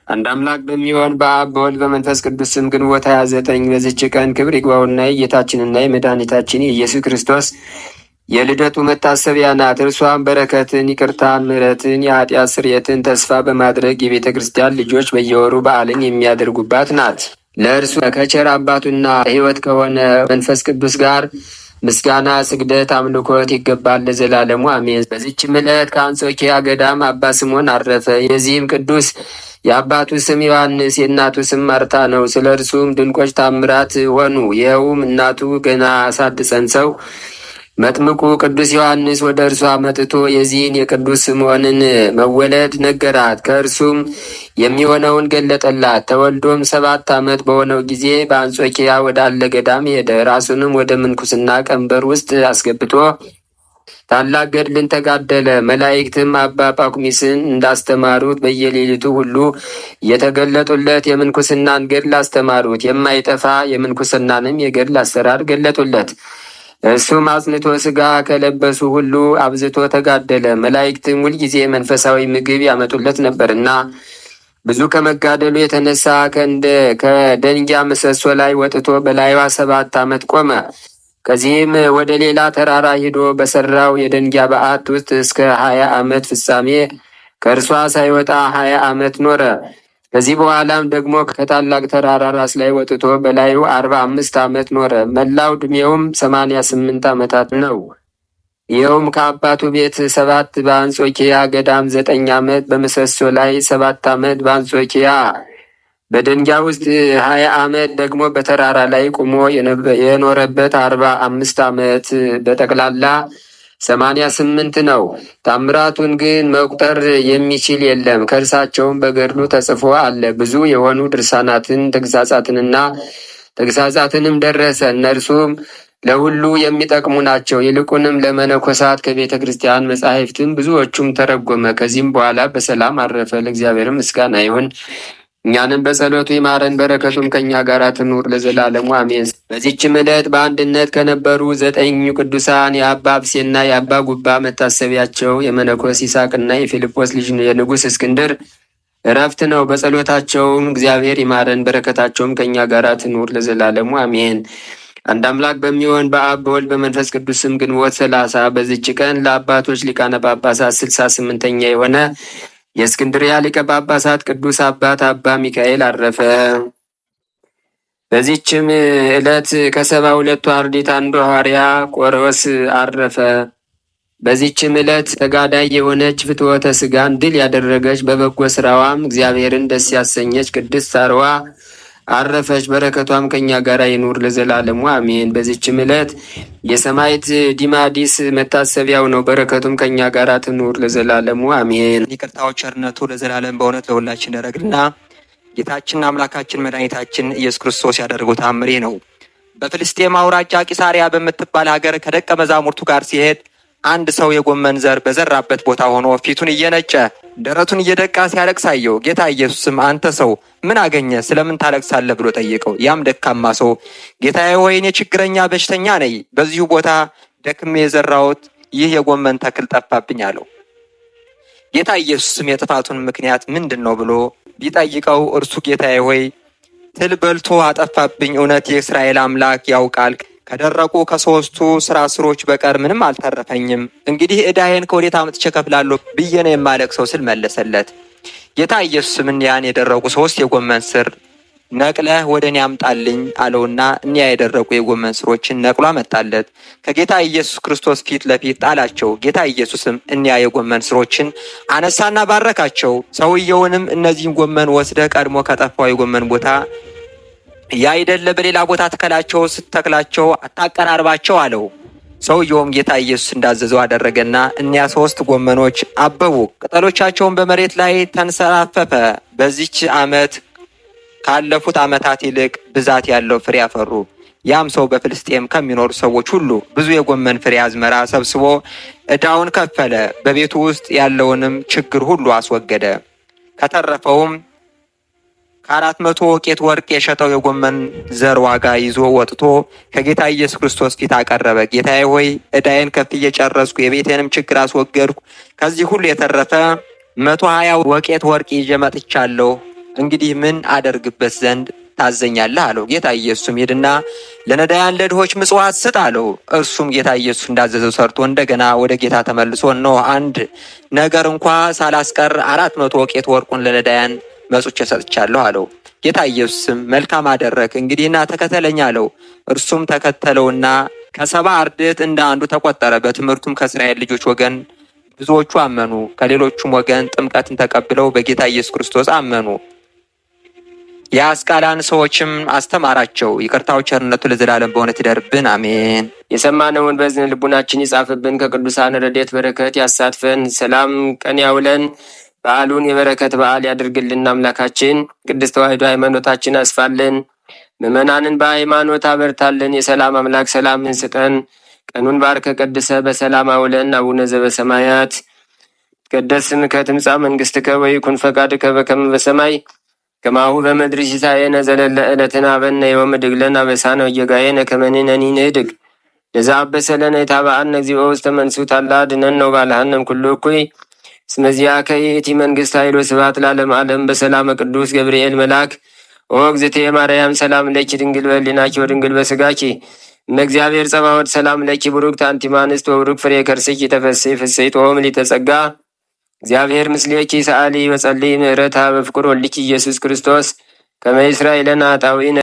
አንድ አምላክ በሚሆን በአብ በወልድ በመንፈስ ቅዱስ ስም ግንቦት 29 በዚች ቀን ክብር ይግባውና የጌታችንና የመድኃኒታችን የኢየሱስ ክርስቶስ የልደቱ መታሰቢያ ናት። እርሷም በረከትን፣ ይቅርታን፣ ምሕረትን፣ የኃጢአት ስርየትን ተስፋ በማድረግ የቤተ ክርስቲያን ልጆች በየወሩ በዓልን የሚያደርጉባት ናት። ለእርሱ ከቸር አባቱና ሕይወት ከሆነ መንፈስ ቅዱስ ጋር ምስጋና፣ ስግደት፣ አምልኮት ይገባል ለዘላለሙ አሜን። በዚችም ዕለት ከአንጾኪያ ገዳም አባ ስምዖን አረፈ። የዚህም ቅዱስ የአባቱ ስም ዮሐንስ የእናቱ ስም ማርታ ነው። ስለ እርሱም ድንቆች ታምራት ሆኑ። ይኸውም እናቱ ገና ሳትጸንሰው መጥምቁ ቅዱስ ዮሐንስ ወደ እርሷ መጥቶ የዚህን የቅዱስ ስምዖንን መወለድ ነገራት። ከእርሱም የሚሆነውን ገለጠላት። ተወልዶም 7 ዓመት በሆነው ጊዜ በአንጾኪያ ወዳለ ገዳም ሄደ። ራሱንም ወደ ምንኩስና ቀንበር ውስጥ አስገብቶ ታላቅ ገድልን ተጋደለ። መላእክትም አባ ጳኩሚስን እንዳስተማሩት በየሌሊቱ ሁሉ የተገለጡለት የምንኩስናን ገድል አስተማሩት። የማይጠፋ የምንኩስናንም የገድል አሰራር ገለጡለት። እሱም አጽንቶ ሥጋ ከለበሱ ሁሉ አብዝቶ ተጋደለ። መላእክትም ሁልጊዜ መንፈሳዊ ምግብ ያመጡለት ነበርና ብዙ ከመጋደሉ የተነሳ ከደንጊያ ምሰሶ ላይ ወጥቶ በላይዋ 7 ዓመት ቆመ። ከዚህም ወደ ሌላ ተራራ ሂዶ በሰራው የደንጊያ በዓት ውስጥ እስከ 20 ዓመት ፍጻሜ ከእርሷ ሳይወጣ 20 ዓመት ኖረ። ከዚህ በኋላም ደግሞ ከታላቅ ተራራ ራስ ላይ ወጥቶ በላዩ 45 ዓመት ኖረ። መላው ዕድሜውም 88 ዓመታት ነው። ይኸውም ከአባቱ ቤት 7 በአንጾኪያ ገዳም 9 ዓመት በምሰሶ ላይ 7 ዓመት በአንጾኪያ በደንጊያ ውስጥ 20 ዓመት ደግሞ በተራራ ላይ ቆሞ የኖረበት 45 ዓመት በጠቅላላ 88 ነው። ታምራቱን ግን መቁጠር የሚችል የለም። ከእርሳቸውም በገድሉ ተጽፎ አለ። ብዙ የሆኑ ድርሳናትን ተግሳጻትንም ደረሰ። እነርሱም ለሁሉ የሚጠቅሙ ናቸው። ይልቁንም ለመነኮሳት ከቤተ ክርስቲያን መጻሕፍትም ብዙዎቹም ተረጎመ። ከዚህም በኋላ በሰላም አረፈ። ለእግዚአብሔር ምስጋና ይሁን። እኛንም በጸሎቱ ይማረን፣ በረከቱም ከእኛ ጋር ትኑር ለዘላለሙ አሜን። በዚህችም ዕለት በአንድነት ከነበሩ 9 ቅዱሳን የአባ አብሴና የአባ ጉባ መታሰቢያቸው የመነኮስ ይስሐቅና የፊልጶስ ልጅ የንጉሥ እስክንድር እረፍት ነው። በጸሎታቸውም እግዚአብሔር ይማረን፣ በረከታቸውም ከእኛ ጋር ትኑር ለዘላለሙ አሜን። አንድ አምላክ በሚሆን በአብ በወልድ በመንፈስ ቅዱስ ስም ግንቦት 30 በዚች ቀን ለአባቶች ሊቃነ ጳጳሳት 68ኛ የሆነ የእስክንድርያ ሊቀ ጳጳሳት ቅዱስ አባት አባ ሚካኤል አረፈ። በዚህችም ዕለት ከ72ቱ አርድእት አንዱ ሐዋርያ ቆሮስ አረፈ። በዚህችም ዕለት ተጋዳይ የሆነች ፍትወተ ሥጋን ድል ያደረገች በበጎ ሥራዋም እግዚአብሔርን ደስ ያሰኘች ቅድስት ሳርዋ አረፈች። በረከቷም ከእኛ ጋር ይኑር ለዘላለሙ አሜን። በዚችም ዕለት የሰማዕት ዲማዲስ መታሰቢያው ነው። በረከቱም ከእኛ ጋር ትኑር ለዘላለሙ አሜን። ይቅርታው ቸርነቱ ለዘላለም በእውነት ለሁላችን ያደርግልና ጌታችን አምላካችን መድኃኒታችን ኢየሱስ ክርስቶስ ያደረገው ታምሬ ነው። በፍልስጤም አውራጃ ቂሳሪያ በምትባል ሀገር ከደቀ መዛሙርቱ ጋር ሲሄድ አንድ ሰው የጎመን ዘር በዘራበት ቦታ ሆኖ ፊቱን እየነጨ ደረቱን እየደቃ ሲያለቅስ አየው። ጌታ ኢየሱስም አንተ ሰው ምን አገኘ? ስለምን ታለቅሳለህ? ብሎ ጠየቀው። ያም ደካማ ሰው ጌታዬ ሆይ እኔ ችግረኛ በሽተኛ ነኝ፣ በዚሁ ቦታ ደክሜ የዘራሁት ይህ የጎመን ተክል ጠፋብኝ አለው። ጌታ ኢየሱስም የጥፋቱን ምክንያት ምንድን ነው ብሎ ቢጠይቀው እርሱ ጌታዬ ሆይ ትል በልቶ አጠፋብኝ፣ እውነት የእስራኤል አምላክ ያውቃል ከደረቁ ከ3ቱ ስራ ስሮች በቀር ምንም አልተረፈኝም። እንግዲህ ዕዳዬን ከወዴት አምጥቼ እከፍላለሁ ብዬ ነው የማለቅሰው ስል መለሰለት። ጌታ ኢየሱስም ያን የደረቁ 3 የጎመን ስር ነቅለህ ወደ እኔ አምጣልኝ አለውና እኒያ የደረቁ የጎመን ስሮችን ነቅሎ አመጣለት። ከጌታ ኢየሱስ ክርስቶስ ፊት ለፊት ጣላቸው። ጌታ ኢየሱስም እኒያ የጎመን ስሮችን አነሳና ባረካቸው። ሰውየውንም እነዚህን ጎመን ወስደህ ቀድሞ ከጠፋው የጎመን ቦታ ያይደለ በሌላ ቦታ ተከላቸው፣ ስተክላቸው አታቀራርባቸው አለው። ሰውየውም ጌታ ኢየሱስ እንዳዘዘው አደረገና እኒያ 3 ጎመኖች አበቡ፣ ቅጠሎቻቸውን በመሬት ላይ ተንሰራፈፈ። በዚች ዓመት ካለፉት ዓመታት ይልቅ ብዛት ያለው ፍሬ አፈሩ። ያም ሰው በፍልስጤም ከሚኖሩ ሰዎች ሁሉ ብዙ የጎመን ፍሬ አዝመራ ሰብስቦ ዕዳውን ከፈለ። በቤቱ ውስጥ ያለውንም ችግር ሁሉ አስወገደ። ከተረፈውም ከ400 ወቄት ወርቅ የሸጠው የጎመን ዘር ዋጋ ይዞ ወጥቶ ከጌታ ኢየሱስ ክርስቶስ ፊት አቀረበ። ጌታዬ ሆይ ዕዳዬን ከፍዬ ጨረስኩ፣ የቤቴንም ችግር አስወገድኩ። ከዚህ ሁሉ የተረፈ 120 ወቄት ወርቅ ይዤ መጥቻለሁ። እንግዲህ ምን አደርግበት ዘንድ ታዘኛለህ አለው። ጌታ ኢየሱስም ሂድና ለነዳያን ለድሆች ምጽዋት ስጥ አለው። እርሱም ጌታ ኢየሱስ እንዳዘዘው ሰርቶ እንደገና ወደ ጌታ ተመልሶ እነሆ አንድ ነገር እንኳ ሳላስቀር 400 ወቄት ወርቁን ለነዳያን መጽውቼ ሰጥቻለሁ አለው። ጌታ ኢየሱስም መልካም አደረክ፣ እንግዲህና ተከተለኝ አለው። እርሱም ተከተለውና ከ70 አርድእት እንደ አንዱ ተቆጠረ። በትምህርቱም ከእስራኤል ልጆች ወገን ብዙዎቹ አመኑ። ከሌሎቹም ወገን ጥምቀትን ተቀብለው በጌታ ኢየሱስ ክርስቶስ አመኑ። የአስቃላን ሰዎችም አስተማራቸው። ይቅርታው ቸርነቱ ለዘላለም በእውነት ይደርብን፣ አሜን። የሰማነውን በዝን ልቡናችን ይጻፍብን፣ ከቅዱሳን ረድኤት በረከት ያሳትፈን፣ ሰላም ቀን ያውለን፣ በዓሉን የበረከት በዓል ያድርግልን። አምላካችን ቅድስት ተዋሕዶ ሃይማኖታችን አስፋልን፣ ምእመናንን በሃይማኖት አበርታልን። የሰላም አምላክ ሰላምን ስጠን። ቀኑን ባርከ ቀድሰ በሰላም አውለን። አቡነ ዘበሰማያት ይትቀደስ ስምከ ትምጻእ መንግሥትከ ወይኩን ፈቃድከ በከመ በሰማይ ከማሁ በምድር ሲሳየነ ዘለለ ዕለትነ ሀበነ ዮም ወኅድግ ለነ አበሳነ ወጌጋየነ ከመ ንሕነኒ ንኅድግ ለዘአበሰ ለነ ኢታብአነ እግዚኦ ውስተ መንሱት አላ አድኅነነ ወባልሐነ እምኩሉ እኩይ እስመ ዚአከ ይእቲ መንግሥት ኃይል ወስብሐት ለዓለመ ዓለም። በሰላመ ቅዱስ ገብርኤል መልአክ ኦ እግዝእትየ ማርያም ሰላም ለኪ ድንግል በሕሊናኪ ወድንግል በሥጋኪ እመ እግዚአብሔር ጸባኦት ሰላም ለኪ ቡሩክት አንቲ እምአንስት ወቡሩክ ፍሬ ከርሥኪ ተፈሥሒ ፍሥሕት ምልዕተ ጸጋ እግዚአብሔር ምስሌኪ ሰአሊ በጸልይ ምህረታ በፍቅር ወልኪ ኢየሱስ ክርስቶስ ከመ ይስራይ ለነ ኃጣውኢነ